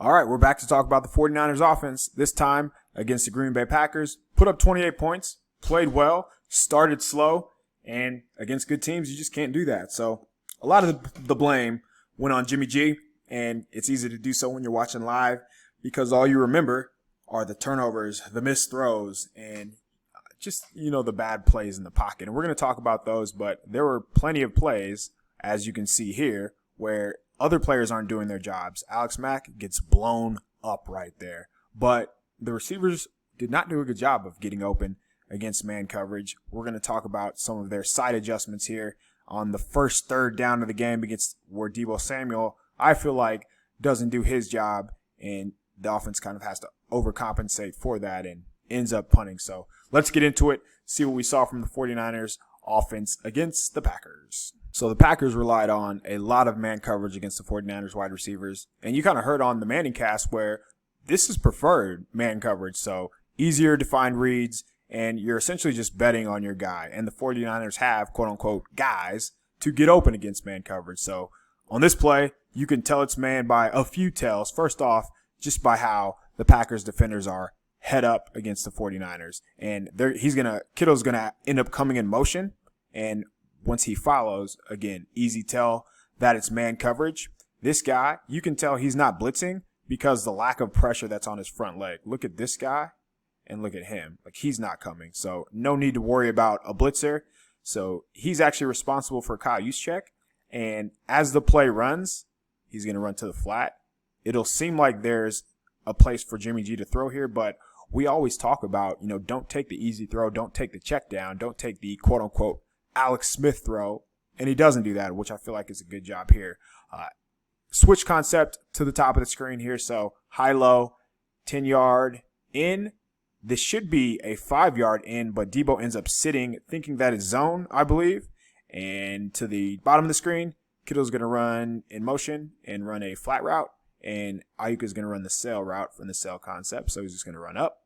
All right, we're back to talk about the 49ers offense, this time against the Green Bay Packers. Put up 28 points, played well, started slow, and against good teams, you just can't do that. So a lot of the blame went on Jimmy G, and it's easy to do so when you're watching live because all you remember are the turnovers, the missed throws, and just, the bad plays in the pocket. And we're going to talk about those, but there were plenty of plays, as you can see here, where other players aren't doing their jobs. Alex Mack gets blown up right there. But the receivers did not do a good job of getting open against man coverage. We're going to talk about some of their side adjustments here on the first third down of the game against where Deebo Samuel, I feel like, doesn't do his job, and the offense kind of has to overcompensate for that and ends up punting. So let's get into it, see what we saw from the 49ers offense against the Packers. So the Packers relied on a lot of man coverage against the 49ers wide receivers. And you kind of heard on the Manning cast where this is preferred man coverage. So easier to find reads, and you're essentially just betting on your guy. And the 49ers have, quote unquote, guys to get open against man coverage. So on this play, you can tell it's man by a few tells. First off, just by how the Packers defenders are head up against the 49ers. And Kittle's going to end up coming in motion. And once he follows, again, easy tell that it's man coverage. This guy, you can tell he's not blitzing because the lack of pressure that's on his front leg. Look at this guy and look at him. Like, he's not coming. So no need to worry about a blitzer. So he's actually responsible for Kyle Juszczyk. And as the play runs, he's going to run to the flat. It'll seem like there's a place for Jimmy G to throw here, but we always talk about, don't take the easy throw, don't take the check down, don't take the quote unquote Alex Smith throw, and he doesn't do that, which I feel like is a good job here. Switch concept to the top of the screen here, so high-low, 10-yard in. This should be a 5-yard in, but Deebo ends up sitting, thinking that is zone, I believe. And to the bottom of the screen, Kittle's going to run in motion and run a flat route, and Ayuk is going to run the sail route from the sail concept, so he's just going to run up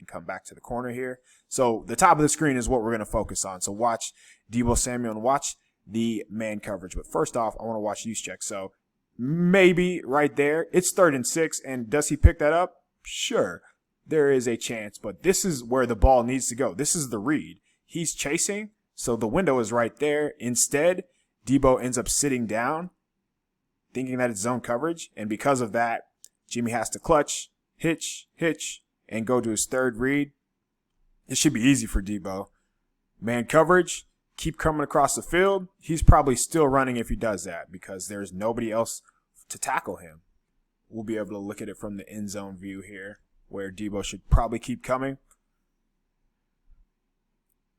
and come back to the corner here. So the top of the screen is what we're going to focus on. So watch Deebo Samuel and watch the man coverage. But first off, I want to watch Juszczyk. So maybe right there, it's 3rd and 6. And does he pick that up? Sure, there is a chance. But this is where the ball needs to go. This is the read. He's chasing, so the window is right there. Instead, Deebo ends up sitting down, thinking that it's zone coverage. And because of that, Jimmy has to clutch, hitch, and go to his third read. It should be easy for Deebo. Man coverage, keep coming across the field. He's probably still running if he does that because there's nobody else to tackle him. We'll be able to look at it from the end zone view here where Deebo should probably keep coming.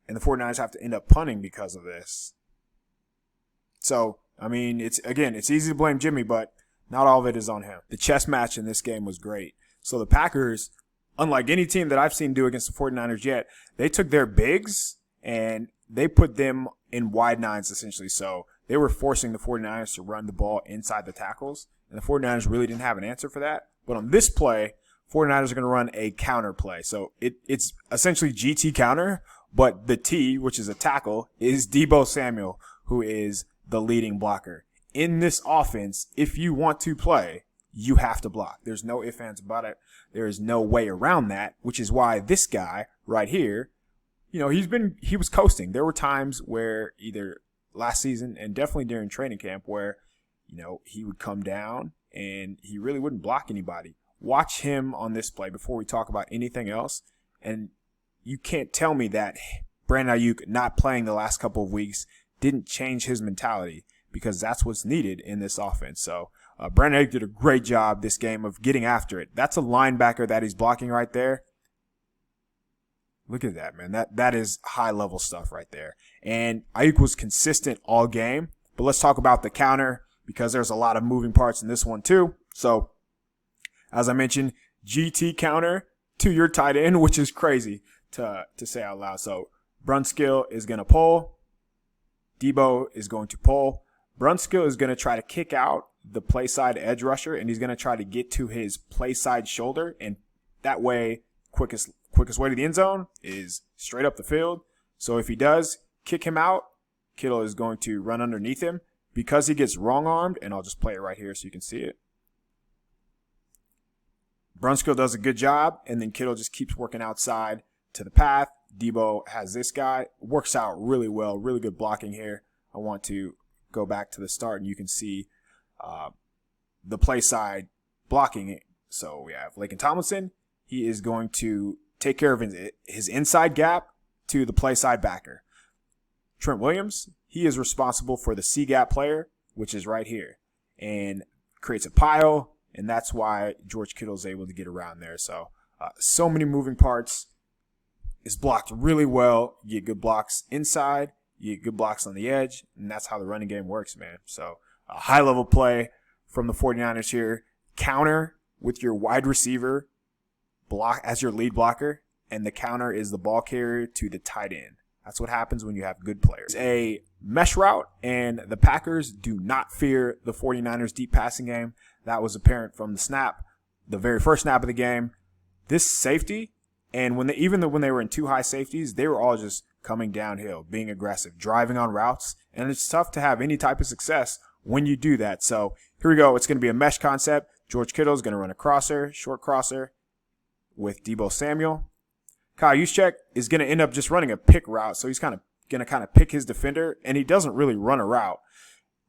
And the 49ers have to end up punting because of this. So, it's easy to blame Jimmy, but not all of it is on him. The chess match in this game was great. So the Packers, unlike any team that I've seen do against the 49ers yet, they took their bigs and they put them in wide nines essentially. So they were forcing the 49ers to run the ball inside the tackles, and the 49ers really didn't have an answer for that. But on this play, 49ers are going to run a counter play. So it's essentially GT counter, but the T, which is a tackle, is Deebo Samuel, who is the leading blocker. In this offense, if you want to play, you have to block. There's no ifs, ands about it. There is no way around that, which is why this guy right here, he was coasting. There were times where either last season and definitely during training camp where, he would come down and he really wouldn't block anybody. Watch him on this play before we talk about anything else. And you can't tell me that Brandon Ayuk not playing the last couple of weeks didn't change his mentality because that's what's needed in this offense. So, Brandon Ayuk did a great job this game of getting after it. That's a linebacker that he's blocking right there. Look at that, man. That is high-level stuff right there. And Ayuk was consistent all game. But let's talk about the counter because there's a lot of moving parts in this one too. So, as I mentioned, GT counter to your tight end, which is crazy to say out loud. So, Brunskill is going to pull. Deebo is going to pull. Brunskill is going to try to kick out the play side edge rusher, and he's going to try to get to his play side shoulder, and that way, quickest way to the end zone is straight up the field. So if he does kick him out, Kittle is going to run underneath him because he gets wrong armed, and I'll just play it right here so you can see it. Brunskill does a good job, and then Kittle just keeps working outside to the path. Debo has this guy. Works out really well. Really good blocking here. I want to go back to the start, and you can see the play side blocking it. So we have Laken Tomlinson. He is going to take care of his inside gap to the play side backer. Trent Williams, he is responsible for the C gap player, which is right here, and creates a pile, and that's why George Kittle is able to get around there. So, so many moving parts. It's blocked really well. You get good blocks inside, you get good blocks on the edge, and that's how the running game works, man. So, a high-level play from the 49ers here. Counter with your wide receiver block as your lead blocker, and the counter is the ball carrier to the tight end. That's what happens when you have good players. It's a mesh route, and the Packers do not fear the 49ers deep passing game. That was apparent from the snap, the very first snap of the game. This safety, and when they were in two high safeties, they were all just coming downhill, being aggressive, driving on routes, and it's tough to have any type of success when you do that. So here we go. It's going to be a mesh concept. George Kittle is going to run a crosser, short crosser with Deebo Samuel. Kyle Juszczyk is going to end up just running a pick route, so he's going to pick his defender, and he doesn't really run a route.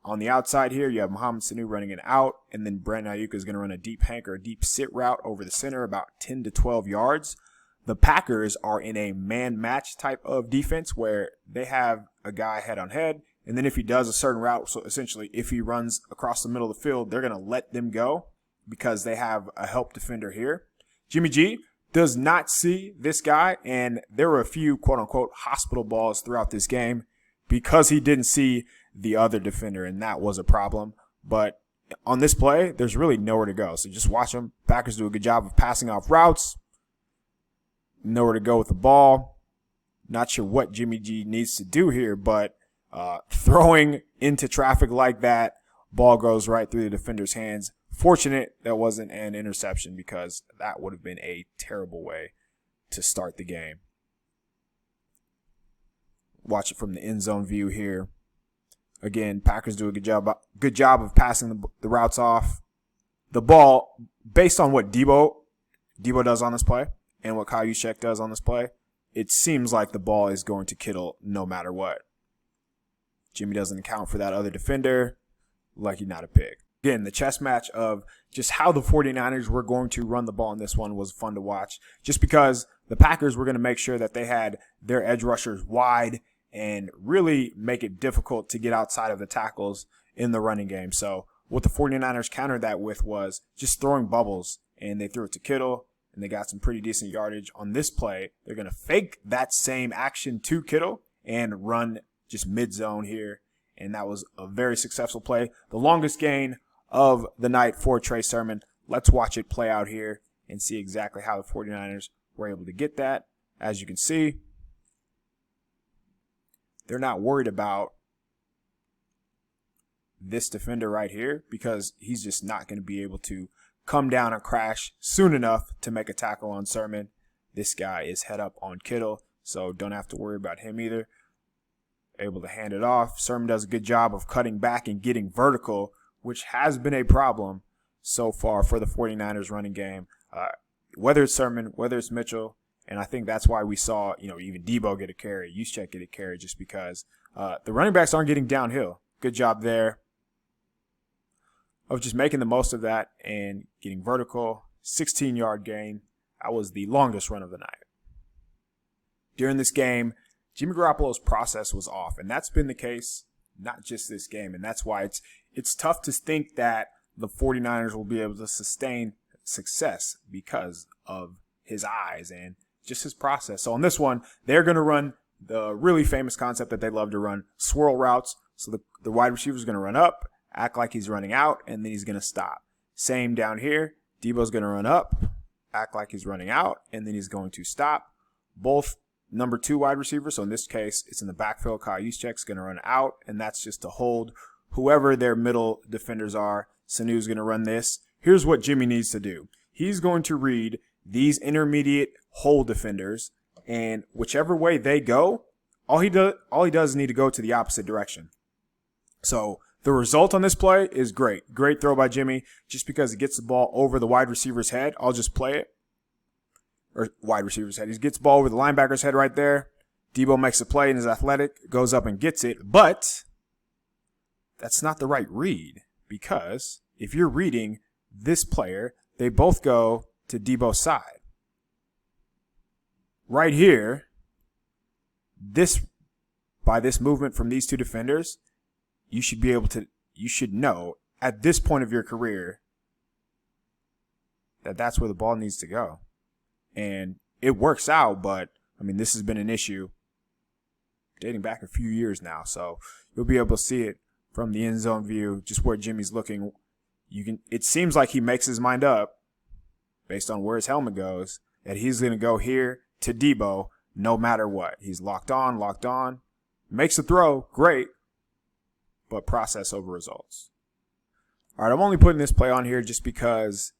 On the outside here, you have Mohamed Sanu running an out, and then Brandon Ayuk is going to run a deep hank or a deep sit route over the center about 10 to 12 yards. The Packers are in a man-match type of defense where they have a guy head-on-head, and then if he does a certain route, so essentially if he runs across the middle of the field, they're going to let them go because they have a help defender here. Jimmy G does not see this guy, and there were a few quote-unquote hospital balls throughout this game because he didn't see the other defender, and that was a problem. But on this play, there's really nowhere to go, so just watch them. Packers do a good job of passing off routes. Nowhere to go with the ball. Not sure what Jimmy G needs to do here, but throwing into traffic like that, ball goes right through the defender's hands. Fortunate that wasn't an interception because that would have been a terrible way to start the game. Watch it from the end zone view here. Again, Packers do a good job of passing the routes off. The ball, based on what Debo does on this play and what Kyle Juszczyk does on this play, it seems like the ball is going to Kittle no matter what. Jimmy doesn't account for that other defender. Lucky not a pick. Again, the chess match of just how the 49ers were going to run the ball in this one was fun to watch, just because the Packers were going to make sure that they had their edge rushers wide and really make it difficult to get outside of the tackles in the running game. So what the 49ers countered that with was just throwing bubbles, and they threw it to Kittle, and they got some pretty decent yardage on this play. They're going to fake that same action to Kittle and run just mid-zone here, and that was a very successful play. The longest gain of the night for Trey Sermon. Let's watch it play out here and see exactly how the 49ers were able to get that. As you can see, they're not worried about this defender right here because he's just not going to be able to come down and crash soon enough to make a tackle on Sermon. This guy is head up on Kittle, so don't have to worry about him either. Able to hand it off. Sermon does a good job of cutting back and getting vertical, which has been a problem so far for the 49ers running game. Whether it's Sermon, whether it's Mitchell, and I think that's why we saw, even Debo get a carry, Juszczyk get a carry, just because the running backs aren't getting downhill. Good job there of just making the most of that and getting vertical. 16-yard gain. That was the longest run of the night. During this game, Jimmy Garoppolo's process was off, and that's been the case not just this game, and that's why it's tough to think that the 49ers will be able to sustain success because of his eyes and just his process. So on this one, they're going to run the really famous concept that they love to run, swirl routes. So the wide receiver is going to run up, act like he's running out, and then he's going to stop. Same down here. Debo's going to run up, act like he's running out, and then he's going to stop. Both number 2 wide receivers, so in this case, it's in the backfield. Kyle Juszczyk's going to run out, and that's just to hold whoever their middle defenders are. Sanu's going to run this. Here's what Jimmy needs to do. He's going to read these intermediate hole defenders, and whichever way they go, all he does is need to go to the opposite direction. So The result on this play is great. Great throw by Jimmy. Just because he gets the ball over the wide receiver's head, I'll just play it. Or wide receiver's head. He gets the ball over the linebacker's head right there. Debo makes a play and is athletic, goes up and gets it. But that's not the right read, because if you're reading this player, they both go to Debo's side. Right here, by this movement from these two defenders, you should know at this point of your career that that's where the ball needs to go. And it works out, but I mean, this has been an issue dating back a few years now. So you'll be able to see it from the end zone view, just where Jimmy's looking. It seems like he makes his mind up based on where his helmet goes that he's going to go here to Debo no matter what. He's locked on, makes a throw, great, but process over results. All right, I'm only putting this play on here just because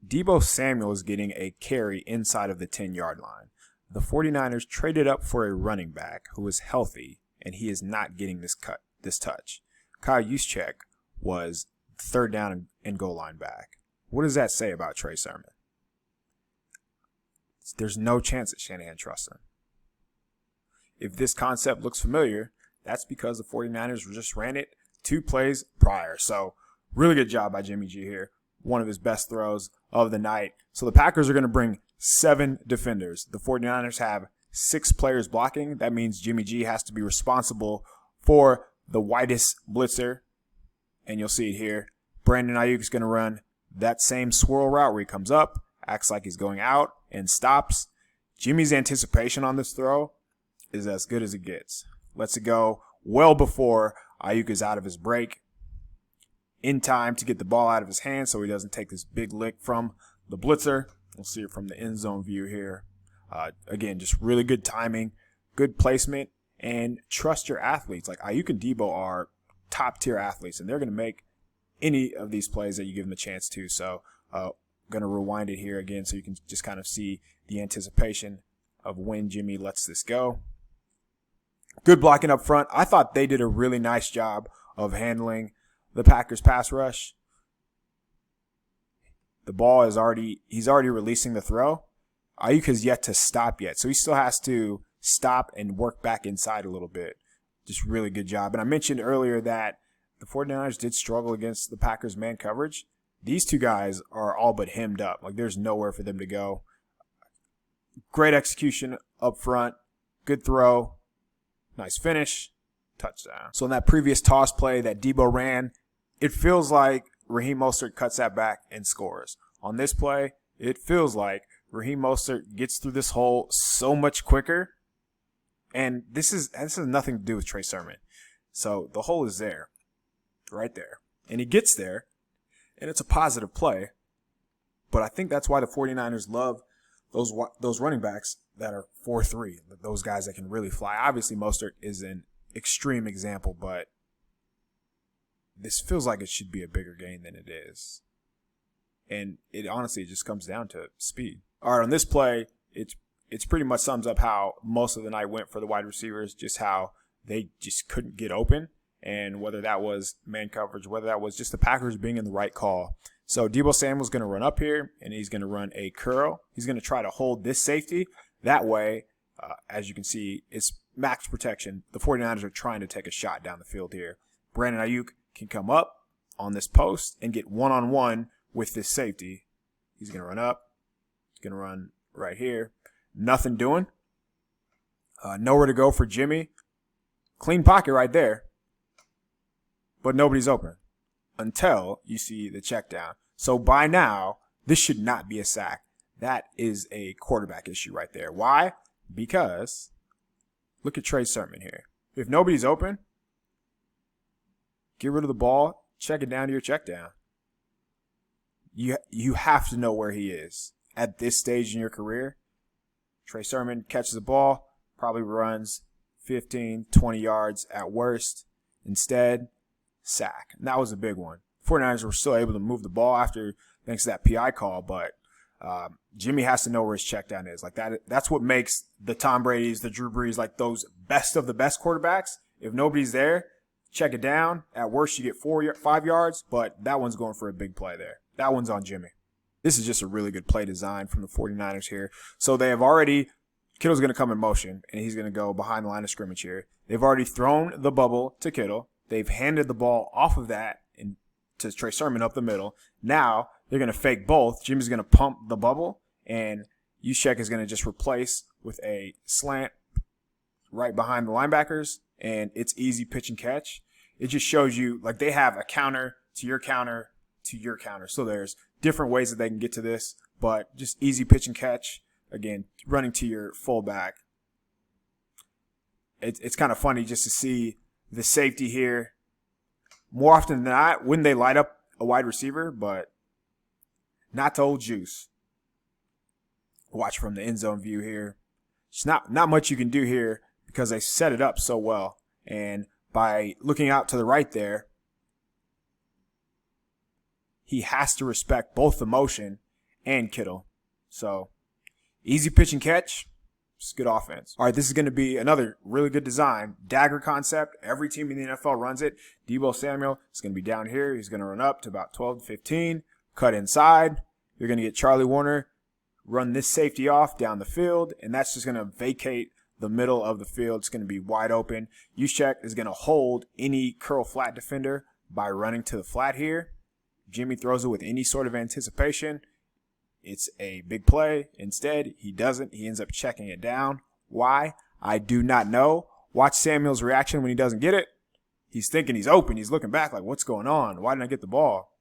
Debo Samuel is getting a carry inside of the 10-yard line. The 49ers traded up for a running back who is healthy, and he is not getting this touch. Kyle Juszczyk was third down and goal line back. What does that say about Trey Sermon? There's no chance that Shanahan trusts him. If this concept looks familiar, that's because the 49ers just ran it 2 plays prior. So really good job by Jimmy G here. One of his best throws of the night. So the Packers are going to bring 7 defenders. The 49ers have 6 players blocking. That means Jimmy G has to be responsible for the widest blitzer. And you'll see it here. Brandon Ayuk is going to run that same swirl route where he comes up, acts like he's going out, and stops. Jimmy's anticipation on this throw is as good as it gets. Lets it go well before Ayuk is out of his break, in time to get the ball out of his hand so he doesn't take this big lick from the blitzer. We'll see it from the end zone view here. Again, just really good timing, good placement, and trust your athletes. Like Ayuk and Debo are top-tier athletes, and they're going to make any of these plays that you give them a chance to. So going to rewind it here again so you can just kind of see the anticipation of when Jimmy lets this go. Good blocking up front. I thought they did a really nice job of handling the Packers pass rush. The ball he's already releasing the throw. Ayuk has yet to stop yet. So he still has to stop and work back inside a little bit. Just really good job. And I mentioned earlier that the 49ers did struggle against the Packers man coverage. These two guys are all but hemmed up. Like there's nowhere for them to go. Great execution up front. Good throw. Nice finish. Touchdown. So in that previous toss play that Debo ran, it feels like Raheem Mostert cuts that back and scores. On this play, it feels like Raheem Mostert gets through this hole so much quicker. And this has nothing to do with Trey Sermon. So the hole is there. Right there. And he gets there. And it's a positive play. But I think that's why the 49ers love those running backs that are 4-3. Those guys that can really fly. Obviously, Mostert is an extreme example, but this feels like it should be a bigger gain than it is. And it honestly just comes down to speed. All right, on this play, it's pretty much sums up how most of the night went for the wide receivers, just how they just couldn't get open. And whether that was man coverage, whether that was just the Packers being in the right call. So Debo Samuel's going to run up here, and he's going to run a curl. He's going to try to hold this safety. That way, as you can see, it's max protection. The 49ers are trying to take a shot down the field here. Brandon Ayuk can come up on this post and get one-on-one with this safety. He's going to run up. He's going to run right here. Nothing doing. Nowhere to go for Jimmy. Clean pocket right there. But nobody's open until you see the check down. So by now, this should not be a sack. That is a quarterback issue right there. Why? Because look at Trey Sermon here. If nobody's open, get rid of the ball, check it down to your check down. You have to know where he is at this stage in your career. Trey Sermon catches the ball, probably runs 15, 20 yards at worst. Instead, sack. And that was a big one. 49ers were still able to move the ball thanks to that PI call, but Jimmy has to know where his check down is. Like that's what makes the Tom Brady's, the Drew Brees, like those best of the best quarterbacks. If nobody's there, check it down. At worst, you get 5 yards, but that one's going for a big play there. That one's on Jimmy. This is just a really good play design from the 49ers here. So they have already, Kittle's going to come in motion, and he's going to go behind the line of scrimmage here. They've already thrown the bubble to Kittle. They've handed the ball off of that to Trey Sermon up the middle. Now they're going to fake both. Jimmy's going to pump the bubble, and Juszczyk is going to just replace with a slant right behind the linebackers, and it's easy pitch and catch. It just shows you, like, they have a counter to your counter to your counter. So there's different ways that they can get to this, but just easy pitch and catch. Again, running to your fullback. It's kind of funny just to see the safety here. More often than not, when they light up a wide receiver, but not to old Juice. Watch from the end zone view here. It's not much you can do here because they set it up so well. And by looking out to the right there, he has to respect both the motion and Kittle. So, easy pitch and catch. It's good offense. All right, this is going to be another really good design. Dagger concept. Every team in the NFL runs it. Deebo Samuel is going to be down here. He's going to run up to about 12 to 15. Cut inside. You're going to get Charlie Warner. Run this safety off down the field. And that's just going to vacate the middle of the field. It's going to be wide open. Juszczyk is going to hold any curl flat defender by running to the flat here. Jimmy throws it with any sort of anticipation. It's a big play. Instead, he doesn't. He ends up checking it down. Why? I do not know. Watch Samuel's reaction when he doesn't get it. He's thinking he's open. He's looking back like, what's going on? Why didn't I get the ball?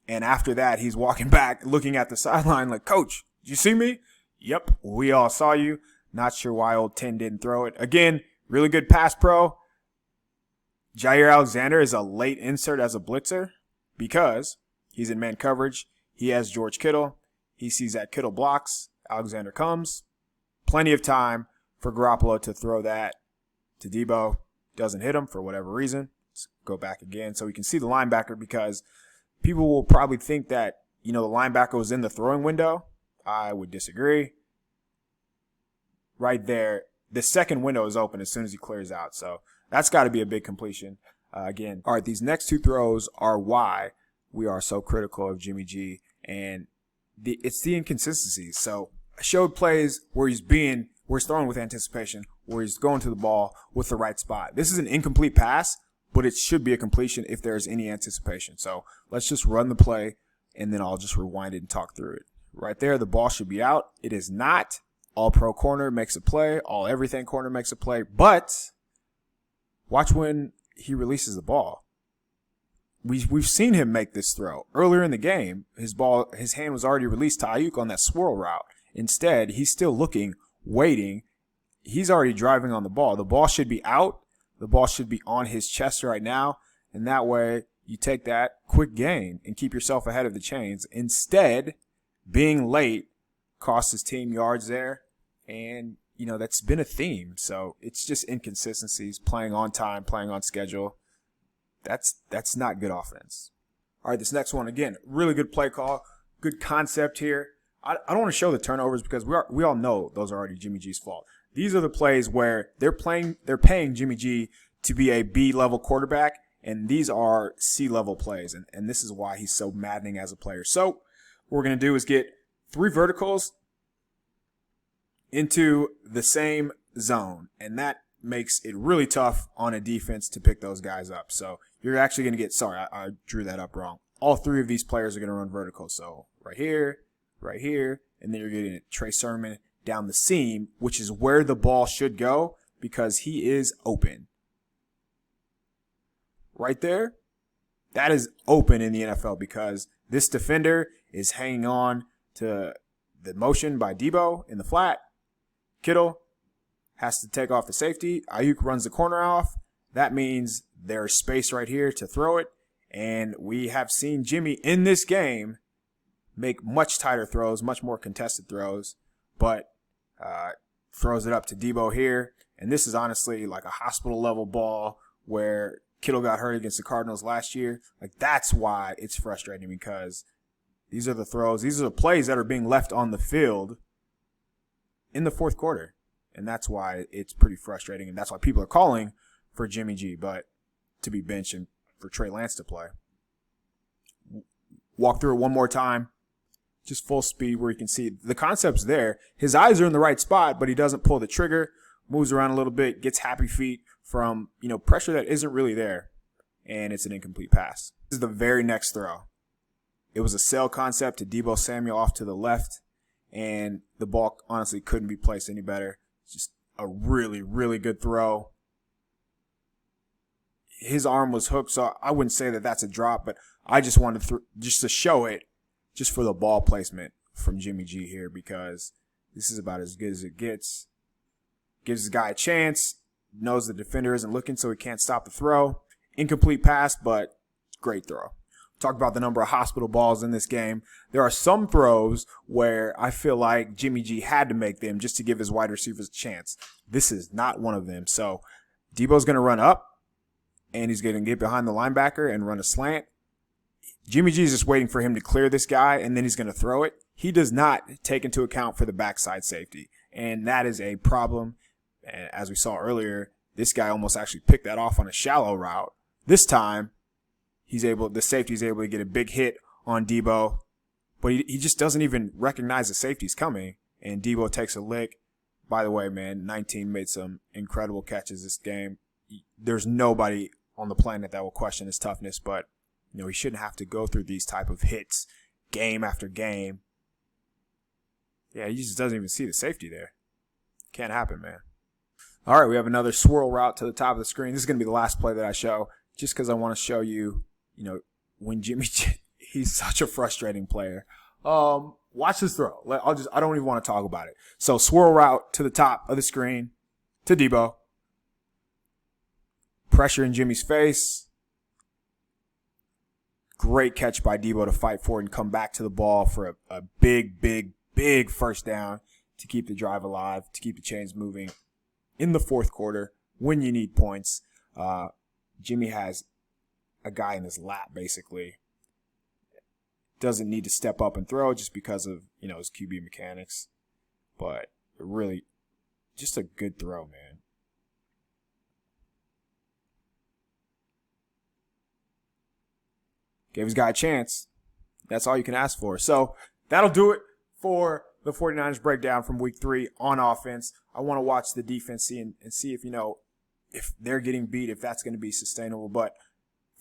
And after that, he's walking back, looking at the sideline like, Coach, did you see me? Yep, we all saw you. Not sure why old 10 didn't throw it. Again, really good pass pro. Jair Alexander is a late insert as a blitzer because he's in man coverage. He has George Kittle. He sees that Kittle blocks. Alexander comes. Plenty of time for Garoppolo to throw that to Deebo. Doesn't hit him for whatever reason. Let's go back again so we can see the linebacker because people will probably think that, the linebacker was in the throwing window. I would disagree. Right there, the second window is open as soon as he clears out. So that's got to be a big completion. Again, all right, these next two throws are why we are so critical of Jimmy G. And it's the inconsistencies. So I showed plays where he's throwing with anticipation, where he's going to the ball with the right spot. This is an incomplete pass, but it should be a completion if there's any anticipation. So let's just run the play, and then I'll just rewind it and talk through it. Right there, the ball should be out. It is not. All pro corner makes a play. All everything corner makes a play. But watch when he releases the ball. We've seen him make this throw. Earlier in the game, his hand was already released to Ayuk on that swirl route. Instead, he's still looking, waiting. He's already driving on the ball. The ball should be out. The ball should be on his chest right now. And that way, you take that quick gain and keep yourself ahead of the chains. Instead, being late cost his team yards there. And, that's been a theme. So it's just inconsistencies, playing on time, playing on schedule. That's not good offense. All right, this next one, again, really good play call, good concept here. I don't want to show the turnovers because we all know those are already Jimmy G's fault. These are the plays where they're paying Jimmy G to be a B-level quarterback, and these are C-level plays, and this is why he's so maddening as a player. So what we're going to do is get 3 verticals into the same zone, and that makes it really tough on a defense to pick those guys up. So you're actually going to get, I drew that up wrong. All 3 of these players are going to run vertical. So right here, and then you're getting Trey Sermon down the seam, which is where the ball should go because he is open. Right there, that is open in the NFL because this defender is hanging on to the motion by Deebo in the flat. Kittle has to take off the safety. Ayuk runs the corner off. That means there's space right here to throw it. And we have seen Jimmy in this game make much tighter throws, much more contested throws, but throws it up to Deebo here. And this is honestly like a hospital level ball where Kittle got hurt against the Cardinals last year. Like, that's why it's frustrating because these are the throws. These are the plays that are being left on the field in the fourth quarter. And that's why it's pretty frustrating. And that's why people are calling for Jimmy G. But to be benched and for Trey Lance to play. Walk through it one more time. Just full speed where you can see the concept's there. His eyes are in the right spot, but he doesn't pull the trigger, moves around a little bit, gets happy feet from, pressure that isn't really there, and it's an incomplete pass. This is the very next throw. It was a sail concept to Deebo Samuel off to the left, and the ball honestly couldn't be placed any better. Just a really, really good throw. His arm was hooked, so I wouldn't say that that's a drop, but I just wanted just to show it, just for the ball placement from Jimmy G here, because this is about as good as it gets. Gives the guy a chance, knows the defender isn't looking, so he can't stop the throw. Incomplete pass, but great throw. Talk about the number of hospital balls in this game. There are some throws where I feel like Jimmy G had to make them just to give his wide receivers a chance. This is not one of them. So Deebo's going to run up, and he's going to get behind the linebacker and run a slant. Jimmy G is just waiting for him to clear this guy, and then he's going to throw it. He does not take into account for the backside safety, and that is a problem. And as we saw earlier, this guy almost actually picked that off on a shallow route. This time, the safety's able to get a big hit on Deebo, but he just doesn't even recognize the safety's coming, and Deebo takes a lick. By the way, man, 19 made some incredible catches this game. There's nobody on the planet that will question his toughness, but he shouldn't have to go through these type of hits game after game. Yeah, he just doesn't even see the safety there. Can't happen, man. All right, we have another swirl route to the top of the screen. This is going to be the last play that I show, just because I want to show you, when Jimmy G, he's such a frustrating player. Watch this throw. I don't even want to talk about it. So swirl route to the top of the screen to Deebo. Pressure in Jimmy's face. Great catch by Deebo to fight for it and come back to the ball for a big, big, big first down to keep the drive alive, to keep the chains moving in the fourth quarter when you need points. Jimmy has a guy in his lap, basically. Doesn't need to step up and throw just because of, his QB mechanics. But really, just a good throw, man. Gave his guy a chance. That's all you can ask for. So that'll do it for the 49ers breakdown from week 3 on offense. I want to watch the defense and see if, if they're getting beat, if that's going to be sustainable. But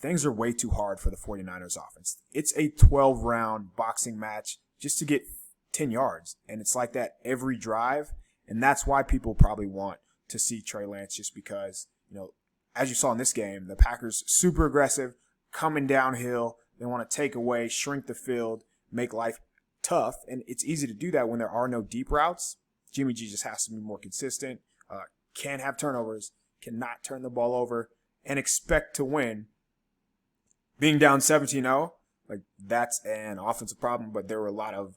things are way too hard for the 49ers offense. It's a 12-round boxing match just to get 10 yards. And it's like that every drive. And that's why people probably want to see Trey Lance, just because, as you saw in this game, the Packers super aggressive, coming downhill. They want to take away, shrink the field, make life tough. And it's easy to do that when there are no deep routes. Jimmy G just has to be more consistent, can't have turnovers, cannot turn the ball over, and expect to win. Being down 17-0, that's an offensive problem, but there were a lot of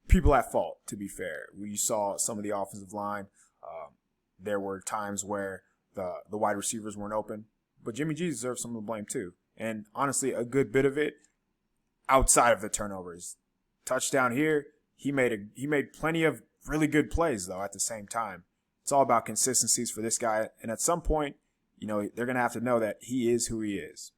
people at fault, to be fair. We saw some of the offensive line. There were times where the wide receivers weren't open, but Jimmy G deserves some of the blame too. And honestly, a good bit of it outside of the turnovers. Touchdown here, he made plenty of really good plays, though, at the same time. It's all about consistencies for this guy. And at some point, they're going to have to know that he is who he is.